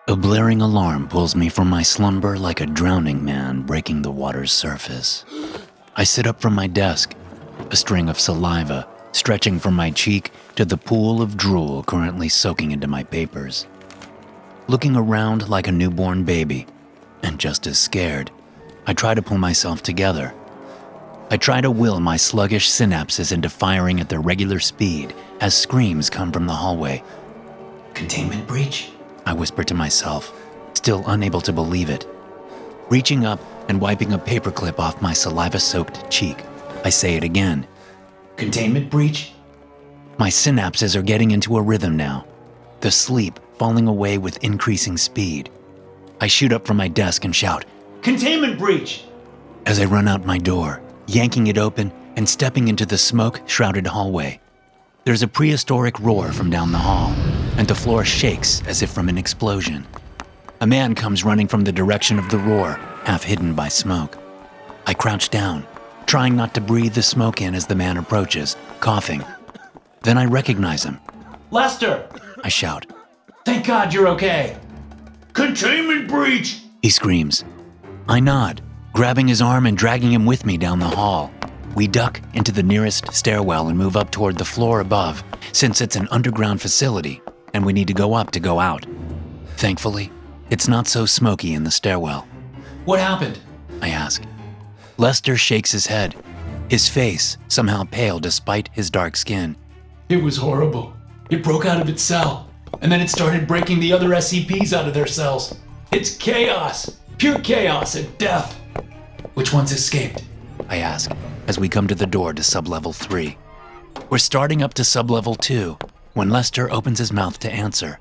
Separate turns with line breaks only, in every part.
A blaring alarm pulls me from my slumber like a drowning man breaking the water's surface. I sit up from my desk, a string of saliva stretching from my cheek to the pool of drool currently soaking into my papers. Looking around like a newborn baby, and just as scared, I try to pull myself together. I try to will my sluggish synapses into firing at their regular speed as screams come from the hallway. "Containment breach?" I whisper to myself, still unable to believe it. Reaching up and wiping a paperclip off my saliva-soaked cheek, I say it again. "Containment breach?" My synapses are getting into a rhythm now, the sleep falling away with increasing speed. I shoot up from my desk and shout, "Containment breach!" as I run out my door, yanking it open and stepping into the smoke-shrouded hallway. There's a prehistoric roar from down the hall, and the floor shakes as if from an explosion. A man comes running from the direction of the roar, half hidden by smoke. I crouch down, trying not to breathe the smoke in as the man approaches, coughing. Then I recognize him. "Lester!" I shout. "Thank God you're okay!" "Containment breach!" he screams. I nod, grabbing his arm and dragging him with me down the hall. We duck into the nearest stairwell and move up toward the floor above, since it's an underground facility and we need to go up to go out. Thankfully, it's not so smoky in the stairwell. "What happened?" I ask. Lester shakes his head, his face somehow pale despite his dark skin. "It was horrible. It broke out of its cell, and then it started breaking the other SCPs out of their cells. It's chaos, pure chaos and death." "Which ones escaped?" I ask, as we come to the door to sublevel 3. We're starting up to sublevel 2 when Lester opens his mouth to answer.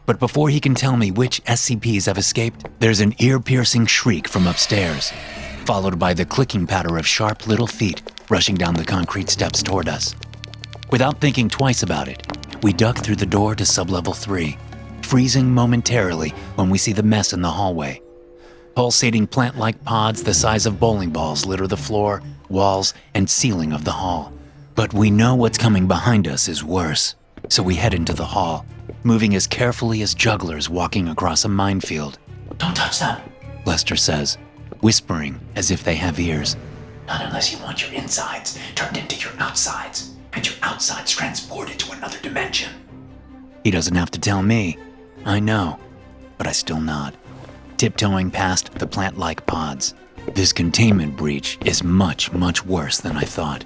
But before he can tell me which SCPs have escaped, there's an ear-piercing shriek from upstairs, followed by the clicking patter of sharp little feet rushing down the concrete steps toward us. Without thinking twice about it, we duck through the door to sublevel 3, freezing momentarily when we see the mess in the hallway. Pulsating plant-like pods the size of bowling balls litter the floor, walls, and ceiling of the hall. But we know what's coming behind us is worse, so we head into the hall, moving as carefully as jugglers walking across a minefield. "Don't touch them," Lester says, whispering as if they have ears. "Not unless you want your insides turned into your outsides, and your outsides transported to another dimension." He doesn't have to tell me. I know, but I still nod, tiptoeing past the plant-like pods. This containment breach is much, much worse than I thought.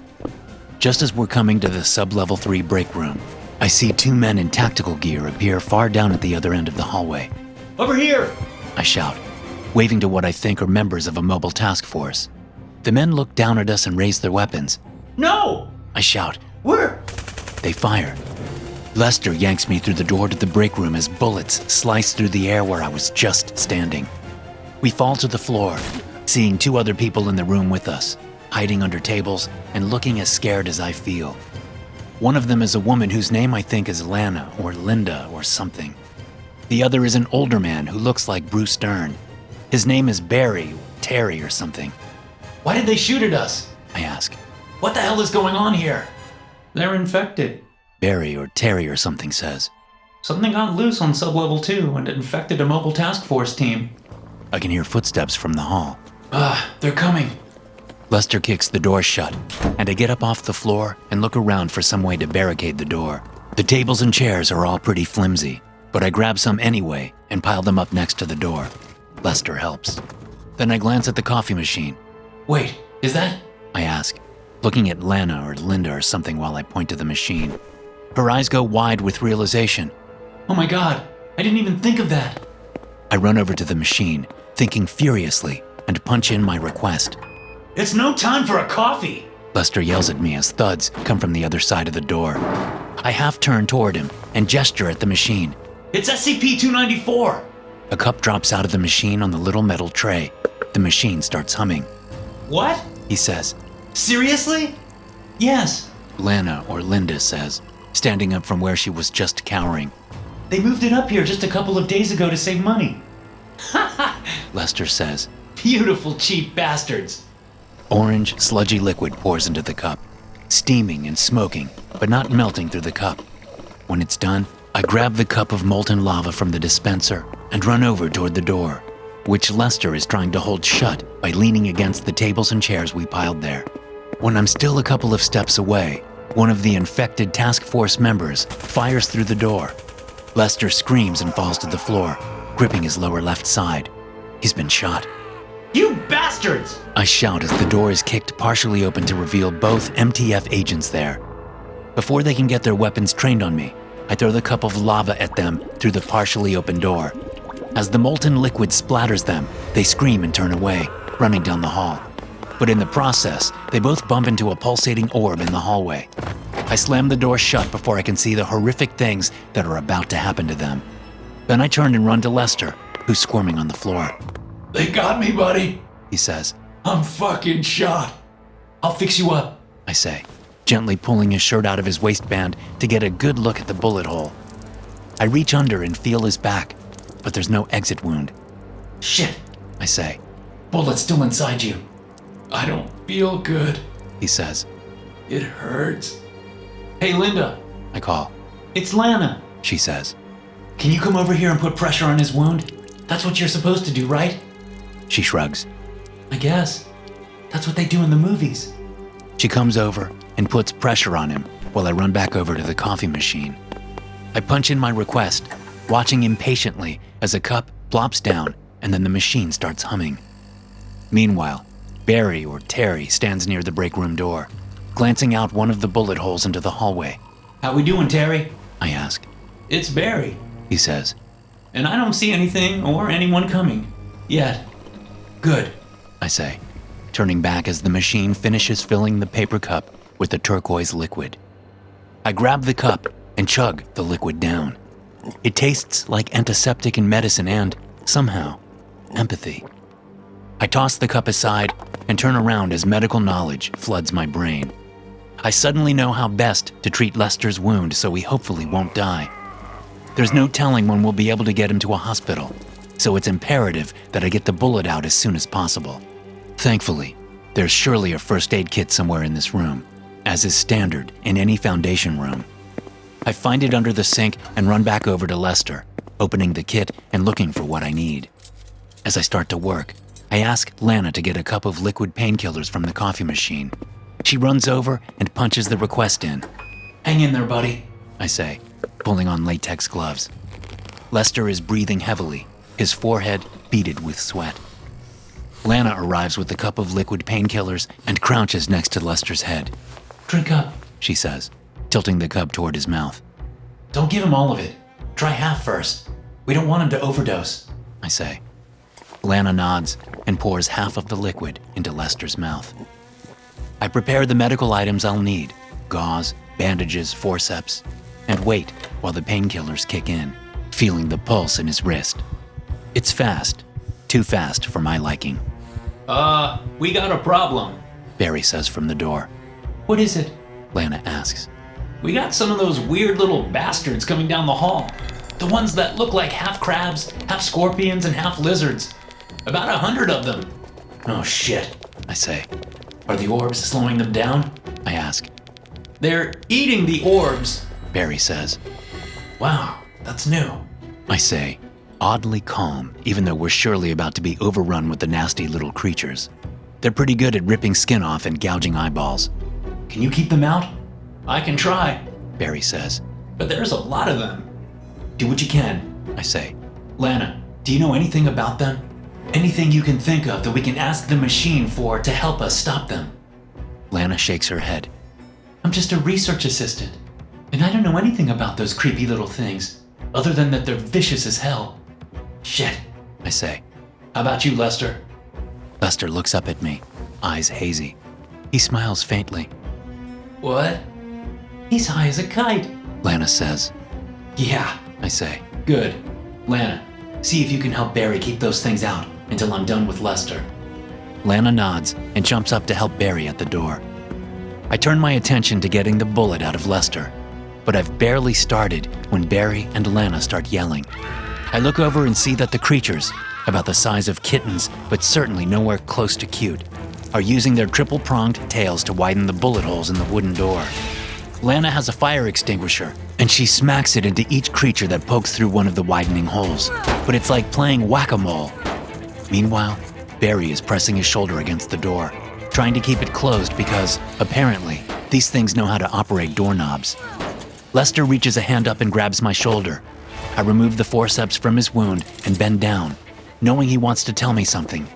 Just as we're coming to the sublevel 3 break room, I see 2 men in tactical gear appear far down at the other end of the hallway. "Over here!" I shout, waving to what I think are members of a mobile task force. The men look down at us and raise their weapons. "No!" I shout. "We're..." They fire. Lester yanks me through the door to the break room as bullets slice through the air where I was just standing. We fall to the floor, seeing 2 other people in the room with us, hiding under tables and looking as scared as I feel. One of them is a woman whose name I think is Lana or Linda or something. The other is an older man who looks like Bruce Dern. His name is Barry, Terry or something. "Why did they shoot at us?" I ask. "What the hell is going on here?" "They're infected," Barry or Terry or something says. "Something got loose on sublevel 2 and it infected a mobile task force team." I can hear footsteps from the hall. They're coming." Lester kicks the door shut, and I get up off the floor and look around for some way to barricade the door. The tables and chairs are all pretty flimsy, but I grab some anyway and pile them up next to the door. Lester helps. Then I glance at the coffee machine. "Wait, is that?" I ask, looking at Lana or Linda or something while I point to the machine. Her eyes go wide with realization. "Oh my God, I didn't even think of that." I run over to the machine, thinking furiously, and punch in my request. "It's no time for a coffee!" Lester yells at me as thuds come from the other side of the door. I half turn toward him and gesture at the machine. "It's SCP-294! A cup drops out of the machine on the little metal tray. The machine starts humming. "What?" he says. "Seriously?" "Yes," Lana or Linda says, standing up from where she was just cowering. "They moved it up here just a couple of days ago to save money." "Ha ha," Lester says. "Beautiful cheap bastards." Orange, sludgy liquid pours into the cup, steaming and smoking, but not melting through the cup. When it's done, I grab the cup of molten lava from the dispenser and run over toward the door, which Lester is trying to hold shut by leaning against the tables and chairs we piled there. When I'm still a couple of steps away, one of the infected task force members fires through the door. Lester screams and falls to the floor, gripping his lower left side. He's been shot.
You bastards!
I shout as the door is kicked partially open to reveal both MTF agents there. Before they can get their weapons trained on me, I throw the cup of lava at them through the partially open door. As the molten liquid splatters them, they scream and turn away, running down the hall. But in the process, they both bump into a pulsating orb in the hallway. I slam the door shut before I can see the horrific things that are about to happen to them. Then I turn and run to Lester, who's squirming on the floor.
They got me, buddy,
He says.
I'm fucking shot. I'll fix you up.
I say, gently pulling his shirt out of his waistband to get a good look at the bullet hole. I reach under and feel his back, but there's no exit wound.
Shit,
I say.
bullet's still inside you. I don't feel good.
He says.
It hurts. Hey, Linda,
I call.
it's Lana.
She says.
Can you come over here and put pressure on his wound? That's what you're supposed to do, right?
She shrugs.
I guess. That's what they do in the movies.
She comes over and puts pressure on him while I run back over to the coffee machine. I punch in my request, watching impatiently as a cup plops down and then the machine starts humming. Meanwhile, Barry or Terry stands near the break room door, glancing out one of the bullet holes into the hallway.
How we doing, Terry?
I ask.
It's Barry.
He says.
And I don't see anything or anyone coming. Yet. Good.
I say, turning back as the machine finishes filling the paper cup with the turquoise liquid. I grab the cup and chug the liquid down. It tastes like antiseptic and medicine and, somehow, empathy. I toss the cup aside and turn around as medical knowledge floods my brain. I suddenly know how best to treat Lester's wound so he hopefully won't die. There's no telling when we'll be able to get him to a hospital, so it's imperative that I get the bullet out as soon as possible. Thankfully, there's surely a first aid kit somewhere in this room, as is standard in any Foundation room. I find it under the sink and run back over to Lester, opening the kit and looking for what I need. As I start to work, I ask Lana to get a cup of liquid painkillers from the coffee machine. She runs over and punches the request in.
Hang in there, buddy.
I say, pulling on latex gloves. Lester is breathing heavily, his forehead beaded with sweat. Lana arrives with the cup of liquid painkillers and crouches next to Lester's head.
Drink up.
She says, tilting the cup toward his mouth.
Don't give him all of it. Try half first. We don't want him to overdose.
I say. Lana nods and pours half of the liquid into Lester's mouth. I prepare the medical items I'll need, gauze, bandages, forceps, and wait while the painkillers kick in, feeling the pulse in his wrist. It's fast, too fast for my liking.
We got a problem.
Barry says from the door.
What is it?
Lana asks.
We got some of those weird little bastards coming down the hall. The ones that look like half crabs, half scorpions, and half lizards. About 100 of them. Oh shit,
I say.
Are the orbs slowing them down?
I ask.
They're eating the orbs.
Barry says.
Wow, that's new.
I say, oddly calm, even though we're surely about to be overrun with the nasty little creatures. They're pretty good at ripping skin off and gouging eyeballs.
Can you keep them out? I can try,
Barry says.
but there's a lot of them. Do what you can.
I say.
Lana, do you know anything about them? Anything you can think of that we can ask the machine for to help us stop them?
Lana shakes her head.
I'm just a research assistant, and I don't know anything about those creepy little things, other than that they're vicious as hell. Shit,
I say.
How about you, Lester?
Lester looks up at me, eyes hazy. He smiles faintly.
What? He's high as a kite.
Lana says.
Yeah,
I say.
good. Lana, see if you can help Barry keep those things out until I'm done with Lester.
Lana nods and jumps up to help Barry at the door. I turn my attention to getting the bullet out of Lester, but I've barely started when Barry and Lana start yelling. I look over and see that the creatures, about the size of kittens but certainly nowhere close to cute, are using their triple-pronged tails to widen the bullet holes in the wooden door. Lana has a fire extinguisher, and she smacks it into each creature that pokes through one of the widening holes. But it's like playing whack-a-mole. Meanwhile, Barry is pressing his shoulder against the door, trying to keep it closed because, apparently, these things know how to operate doorknobs. Lester reaches a hand up and grabs my shoulder. I remove the forceps from his wound and bend down, knowing he wants to tell me something.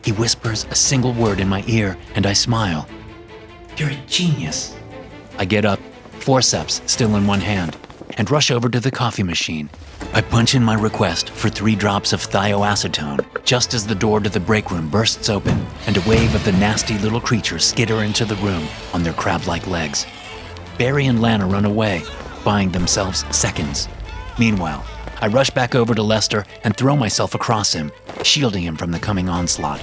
He whispers a single word in my ear, and I smile.
You're a genius.
I get up, forceps still in one hand, and rush over to the coffee machine. I punch in my request for 3 drops of thioacetone just as the door to the break room bursts open and a wave of the nasty little creatures skitter into the room on their crab-like legs. Barry and Lana run away, buying themselves seconds. Meanwhile, I rush back over to Lester and throw myself across him, shielding him from the coming onslaught.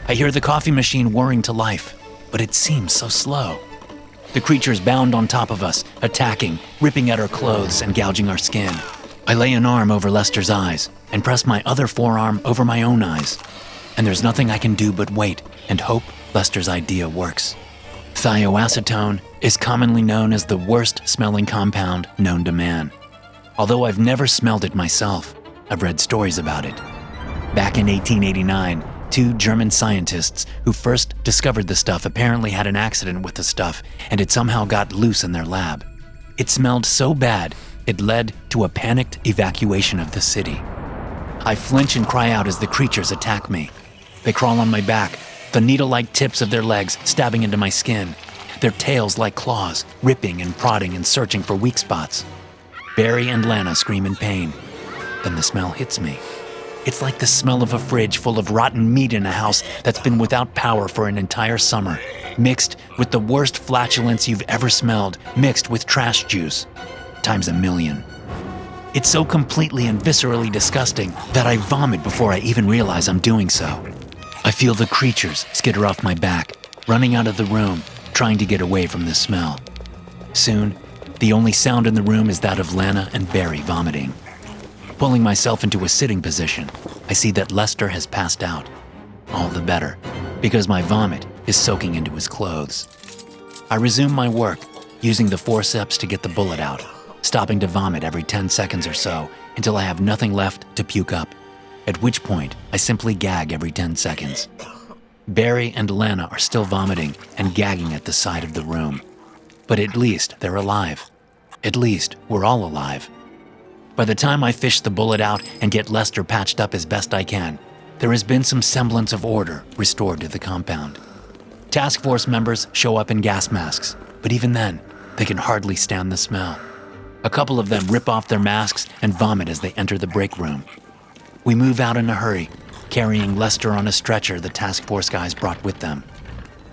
I hear the coffee machine whirring to life, but it seems so slow. The creatures bound on top of us, attacking, ripping at our clothes and gouging our skin. I lay an arm over Lester's eyes and press my other forearm over my own eyes. And there's nothing I can do but wait and hope Lester's idea works. Thioacetone is commonly known as the worst smelling compound known to man. Although I've never smelled it myself, I've read stories about it. Back in 1889, 2 German scientists who first discovered the stuff apparently had an accident with the stuff, and it somehow got loose in their lab. It smelled so bad, it led to a panicked evacuation of the city. I flinch and cry out as the creatures attack me. They crawl on my back, the needle-like tips of their legs stabbing into my skin, their tails like claws, ripping and prodding and searching for weak spots. Barry and Lana scream in pain. Then the smell hits me. It's like the smell of a fridge full of rotten meat in a house that's been without power for an entire summer, mixed with the worst flatulence you've ever smelled, mixed with trash juice, times a million. It's so completely and viscerally disgusting that I vomit before I even realize I'm doing so. I feel the creatures skitter off my back, running out of the room, trying to get away from the smell. Soon, the only sound in the room is that of Lana and Barry vomiting. Pulling myself into a sitting position, I see that Lester has passed out. All the better, because my vomit is soaking into his clothes. I resume my work, using the forceps to get the bullet out, stopping to vomit every 10 seconds or so until I have nothing left to puke up, at which point I simply gag every 10 seconds. Barry and Lana are still vomiting and gagging at the side of the room. But at least they're alive. At least we're all alive. By the time I fish the bullet out and get Lester patched up as best I can, there has been some semblance of order restored to the compound. Task force members show up in gas masks, but even then, they can hardly stand the smell. A couple of them rip off their masks and vomit as they enter the break room. We move out in a hurry, carrying Lester on a stretcher the task force guys brought with them.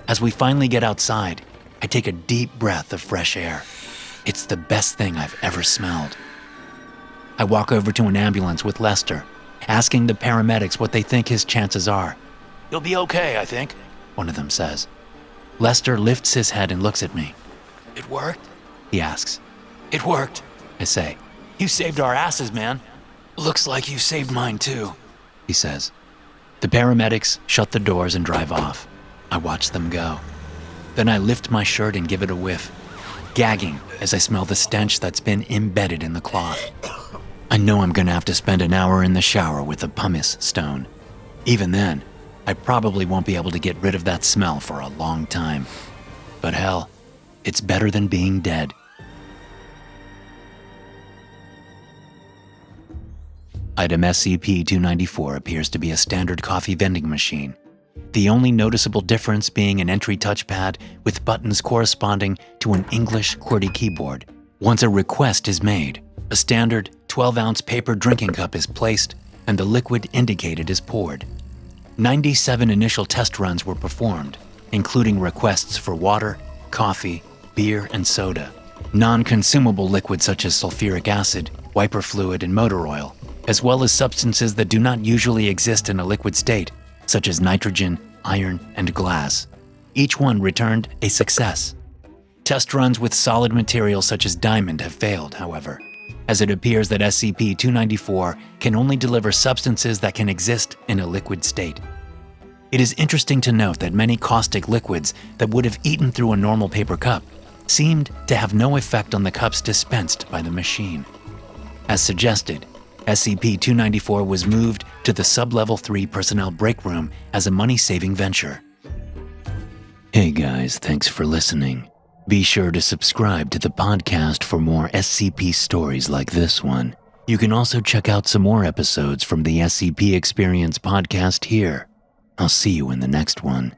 As we finally get outside, I take a deep breath of fresh air. It's the best thing I've ever smelled. I walk over to an ambulance with Lester, asking the paramedics what they think his chances are. "He'll be okay, I think," one of them says. Lester lifts his head and looks at me. "It worked?" he asks. "It worked," I say. "You saved our asses, man." "Looks like you saved mine too," he says. The paramedics shut the doors and drive off. I watch them go. Then I lift my shirt and give it a whiff, gagging as I smell the stench that's been embedded in the cloth. I know I'm gonna have to spend an hour in the shower with a pumice stone. Even then, I probably won't be able to get rid of that smell for a long time. But hell, it's better than being dead. Item SCP-294 appears to be a standard coffee vending machine, the only noticeable difference being an entry touchpad with buttons corresponding to an English QWERTY keyboard. Once a request is made, a standard 12-ounce paper drinking cup is placed and the liquid indicated is poured. 97 initial test runs were performed, including requests for water, coffee, beer, and soda, non-consumable liquids such as sulfuric acid, wiper fluid, and motor oil, as well as substances that do not usually exist in a liquid state, such as nitrogen, iron, and glass. Each one returned a success. Test runs with solid materials such as diamond have failed, however, as it appears that SCP-294 can only deliver substances that can exist in a liquid state. It is interesting to note that many caustic liquids that would have eaten through a normal paper cup seemed to have no effect on the cups dispensed by the machine. As suggested, SCP-294 was moved to the Sublevel 3 personnel break room as a money-saving venture. Hey guys, thanks for listening. Be sure to subscribe to the podcast for more SCP stories like this one. You can also check out some more episodes from the SCP Experience podcast here. I'll see you in the next one.